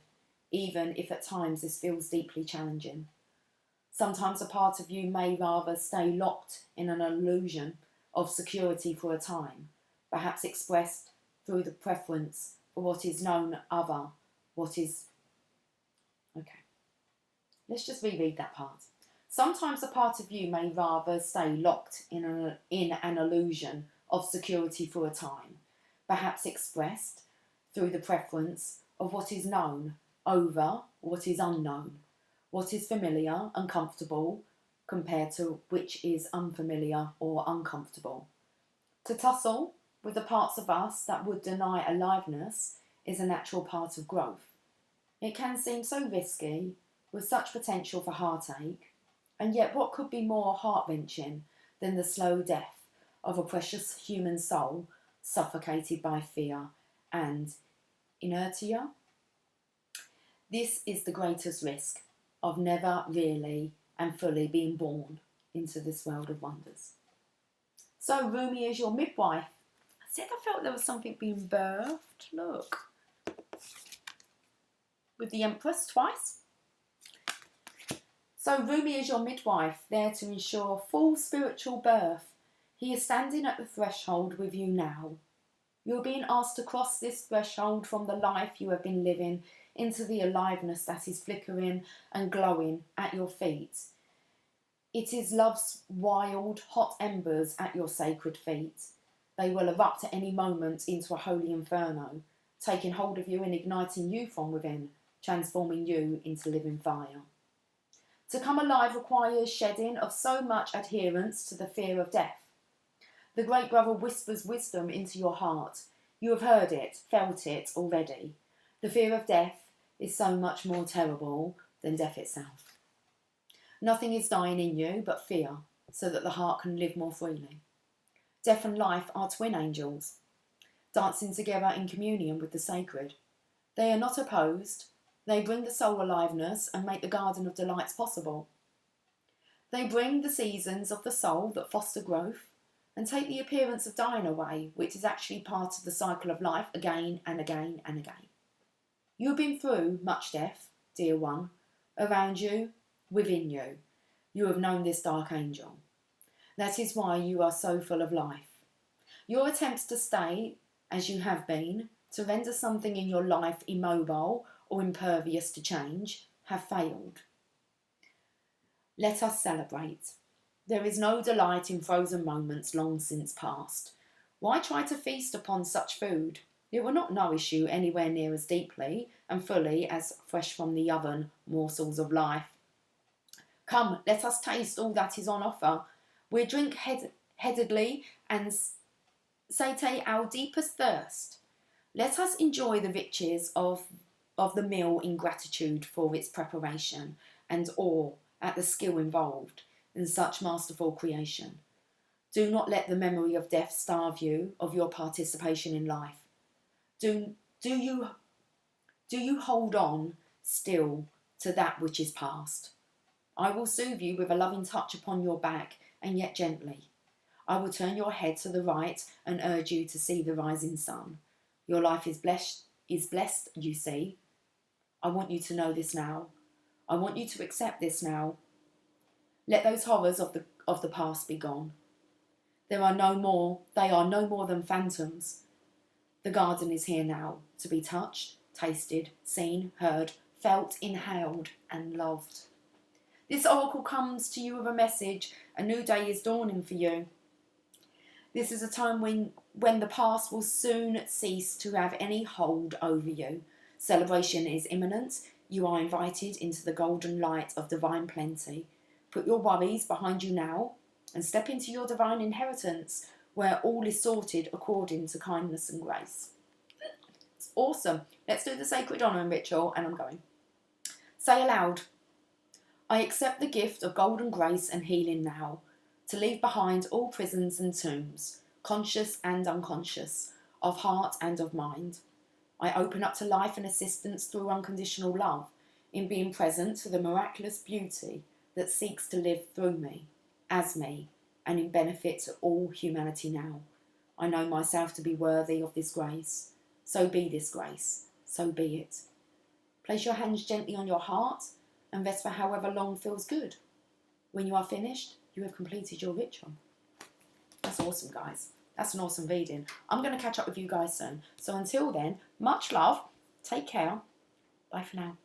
even if at times this feels deeply challenging. Sometimes a part of you may rather stay locked in an illusion of security for a time, perhaps expressed through the preference for what is known other, what is... Okay, let's just reread that part. Sometimes a part of you may rather stay locked in an illusion of security for a time, perhaps expressed through the preference of what is known over what is unknown, what is familiar and comfortable compared to which is unfamiliar or uncomfortable. To tussle with the parts of us that would deny aliveness is a natural part of growth. It can seem so risky, with such potential for heartache, and yet what could be more heart-wrenching than the slow death of a precious human soul suffocated by fear and inertia. This is the greatest risk of never really and fully being born into this world of wonders. So Rumi is your midwife. I said I felt there was something being birthed. Look. With the Empress twice. So Rumi is your midwife, there to ensure full spiritual birth. He is standing at the threshold with you now. You are being asked to cross this threshold from the life you have been living into the aliveness that is flickering and glowing at your feet. It is love's wild, hot embers at your sacred feet. They will erupt at any moment into a holy inferno, taking hold of you and igniting you from within, transforming you into living fire. To come alive requires shedding of so much adherence to the fear of death. The Great Brother whispers wisdom into your heart. You have heard it, felt it already. The fear of death is so much more terrible than death itself. Nothing is dying in you but fear, so that the heart can live more freely. Death and life are twin angels, dancing together in communion with the sacred. They are not opposed. They bring the soul aliveness and make the garden of delights possible. They bring the seasons of the soul that foster growth and take the appearance of dying away, which is actually part of the cycle of life again and again and again. You have been through much death, dear one, around you, within you. You have known this dark angel. That is why you are so full of life. Your attempts to stay as you have been, to render something in your life immobile or impervious to change, have failed. Let us celebrate. There is no delight in frozen moments long since past. Why try to feast upon such food? It will not nourish you anywhere near as deeply and fully as fresh from the oven morsels of life. Come, let us taste all that is on offer. We drink headedly and satiate our deepest thirst. Let us enjoy the riches of the meal in gratitude for its preparation and awe at the skill involved in such masterful creation. Do not let the memory of death starve you of your participation in life. Do you hold on still to that which is past? I will soothe you with a loving touch upon your back, and yet gently. I will turn your head to the right and urge you to see the rising sun. Your life is blessed, you see. I want you to know this now. I want you to accept this now. Let those horrors of the past be gone. They are no more than phantoms. The garden is here now, to be touched, tasted, seen, heard, felt, inhaled, and loved. This oracle comes to you with a message. A new day is dawning for you. This is a time when the past will soon cease to have any hold over you. Celebration is imminent. You are invited into the golden light of divine plenty. Put your worries behind you now and step into your divine inheritance, where all is sorted according to kindness and grace. It's awesome. Let's do the sacred honour and ritual, and I'm going. Say aloud, I accept the gift of golden grace and healing now, to leave behind all prisons and tombs, conscious and unconscious, of heart and of mind. I open up to life and assistance through unconditional love, in being present to the miraculous beauty that seeks to live through me, as me, and in benefit to all humanity now. I know myself to be worthy of this grace. So be this grace. So be it. Place your hands gently on your heart and rest for however long feels good. When you are finished, you have completed your ritual. That's awesome, guys. That's an awesome reading. I'm going to catch up with you guys soon. So until then, much love. Take care. Bye for now.